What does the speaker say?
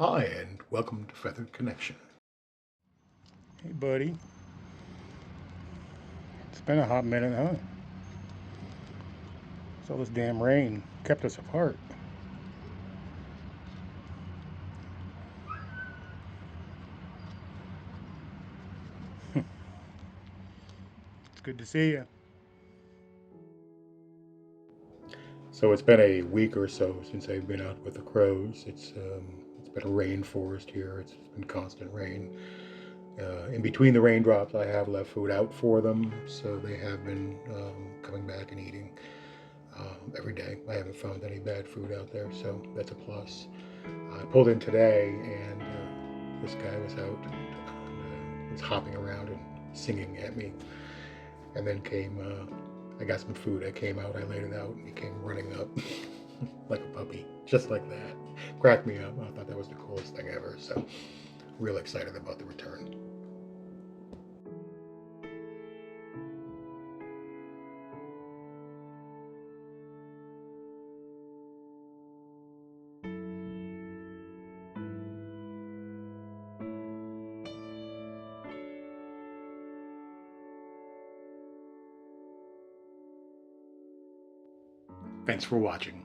Hi, and welcome to Feathered Connection. Hey, buddy. It's been a hot minute, huh? So this damn rain kept us apart. It's good to see you. So it's been a week or so since I've been out with the crows. It's been a rainforest here. It's been constant rain. In between the raindrops, I have left food out for them, so they have been coming back and eating every day. I haven't found any bad food out there, so that's a plus. I pulled in today, and this guy was out, was hopping around and singing at me, and then came. I got some food. I came out. I laid it out, and he came running up like a puppy, just like that. Cracked me up. I thought that was the coolest thing ever. So, real excited about the return. Thanks for watching.